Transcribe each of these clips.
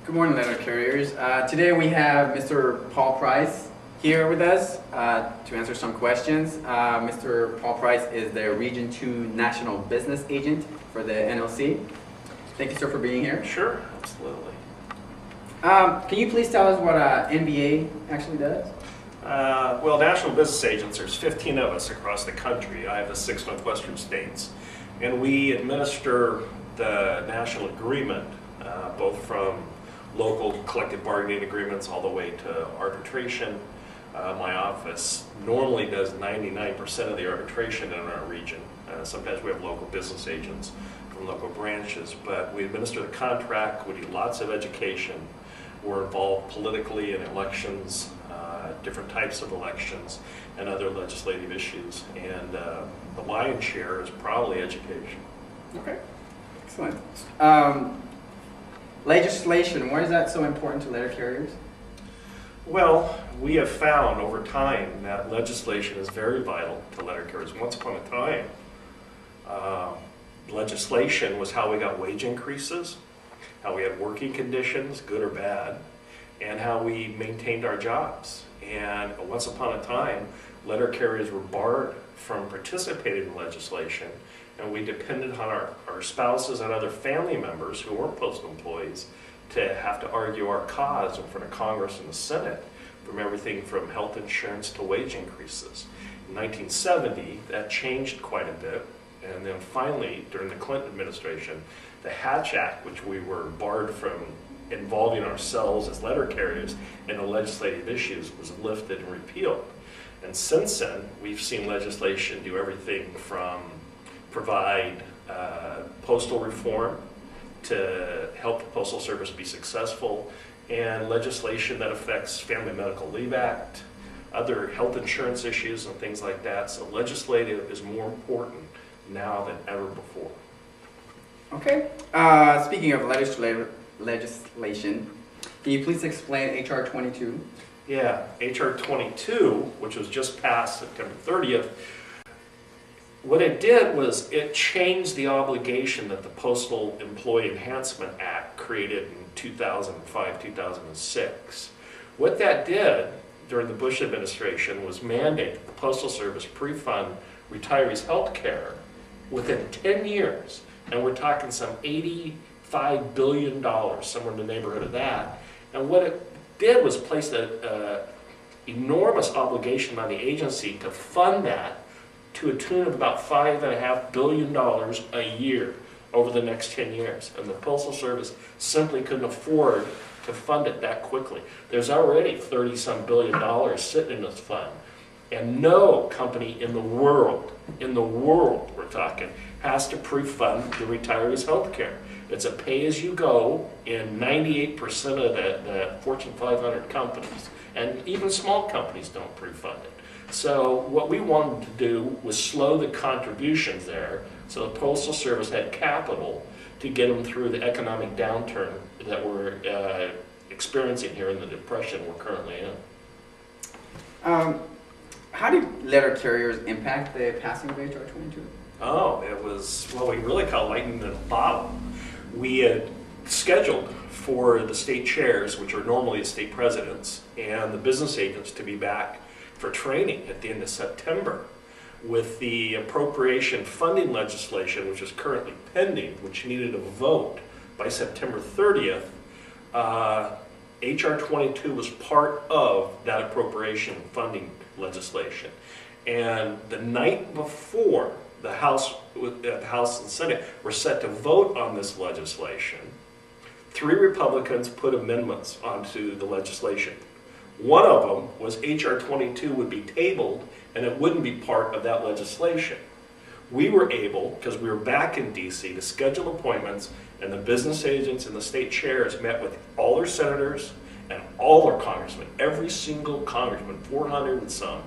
Good morning, letter carriers. Today we have Mr. Paul Price here with us to answer some questions. Mr. Paul Price is the Region 2 National Business Agent for the NLC. Thank you, sir, for being here. Sure, absolutely. Can you please tell us what NBA actually does? Well, national business agents, there's 15 of us across the country. I have the 6 Northwestern states. And we administer the national agreement, both from local collective bargaining agreements all the way to arbitration. My office normally does 99% of the arbitration in our region. Sometimes we have local business agents from local branches, but we administer the contract, we do lots of education. We're involved politically in elections, different types of elections, and other legislative issues. And the lion's share is probably education. Okay, excellent. Legislation, why is that so important to letter carriers? Well, we have found over time that legislation is very vital to letter carriers. Once upon a time, legislation was how we got wage increases, how we had working conditions, good or bad, and how we maintained our jobs. And once upon a time, letter carriers were barred from participating in legislation, and we depended on our spouses and other family members who weren't postal employees to have to argue our cause in front of Congress and the Senate, from everything from health insurance to wage increases. In 1970, that changed quite a bit, and then finally, during the Clinton administration, the Hatch Act, which we were barred from involving ourselves as letter carriers in the legislative issues, was lifted and repealed. And since then, we've seen legislation do everything from provide postal reform to help the Postal Service be successful, and legislation that affects Family Medical Leave Act, other health insurance issues and things like that. So legislative is more important now than ever before. Okay. Speaking of legislation, can you please explain H.R. 22? Yeah, H.R. 22, which was just passed September 30th, what it did was it changed the obligation that the Postal Employee Enhancement Act created in 2005, 2006. What that did during the Bush administration was mandate that the Postal Service pre-fund retirees' health care within 10 years. And we're talking some $85 billion, somewhere in the neighborhood of that. And what it did was place an enormous obligation on the agency to fund that to a tune of about $5.5 billion a year over the next 10 years. And the Postal Service simply couldn't afford to fund it that quickly. There's already $30-some billion sitting in this fund. And no company in the world we're talking, has to pre-fund the retirees' health care. It's a pay-as-you-go in 98% of the Fortune 500 companies. And even small companies don't pre-fund it. So what we wanted to do was slow the contributions there so the Postal Service had capital to get them through the economic downturn that we're experiencing here in the depression we're currently in. How did letter carriers impact the passing of H.R. 22? Oh, it was what we really call lightning in a bottle. We had scheduled for the state chairs, which are normally the state presidents, and the business agents to be back for training at the end of September. With the appropriation funding legislation, which is currently pending, which needed a vote by September 30th, H.R. 22 was part of that appropriation funding legislation. And the night before the House and Senate were set to vote on this legislation, 3 Republicans put amendments onto the legislation. One of them was H.R. 22 would be tabled and it wouldn't be part of that legislation. We were able, because we were back in D.C., to schedule appointments, and the business agents and the state chairs met with all their senators and all their congressmen, every single congressman, 400 and some.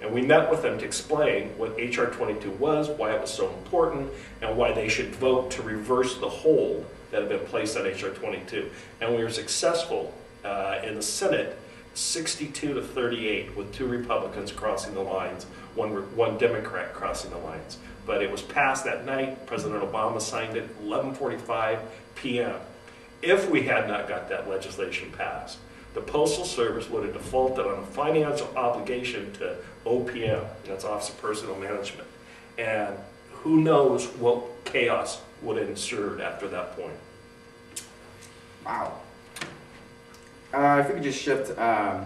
And we met with them to explain what H.R. 22 was, why it was so important, and why they should vote to reverse the hold that had been placed on H.R. 22. And we were successful in the Senate, 62 to 38, with 2 Republicans crossing the lines, one Democrat crossing the lines. But it was passed that night. President Obama signed it 11:45 p.m. if we had not got that legislation passed, the Postal Service would have defaulted on a financial obligation to OPM, that's Office of Personnel Management. And who knows what chaos would have ensued after that point. Wow. If we could just shift a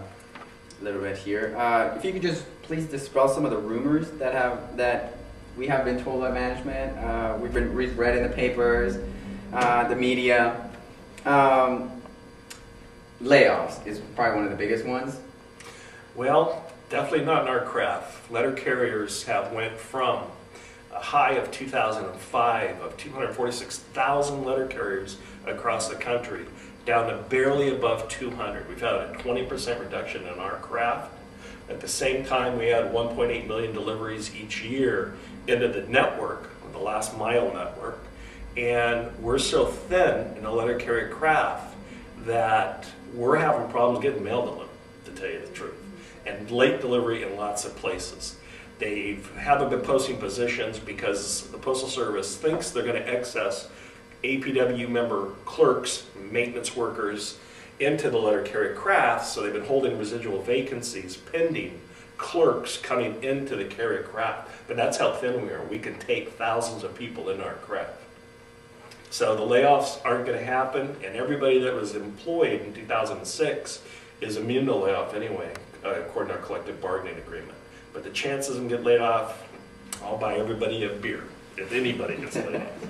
little bit here. If you could just please dispel some of the rumors that we have been told by management. We've read in the papers, the media. Layoffs is probably one of the biggest ones. Well, definitely not in our craft. Letter carriers have went from a high of 2005 of 246,000 letter carriers across the country down to barely above 200. We've had a 20% reduction in our craft. At the same time, we had 1.8 million deliveries each year into the network, the last mile network, and we're so thin in the letter carrier craft that we're having problems getting mail delivered, to tell you the truth, and late delivery in lots of places. They haven't been posting positions because the Postal Service thinks they're going to excess APW member clerks, maintenance workers into the letter carrier craft, so they've been holding residual vacancies pending clerks coming into the carrier craft. But that's how thin we are. We can take thousands of people in our craft. So the layoffs aren't going to happen, and everybody that was employed in 2006 is immune to layoff anyway, according to our collective bargaining agreement. But the chances of them getting laid off, I'll buy everybody a beer if anybody gets laid off.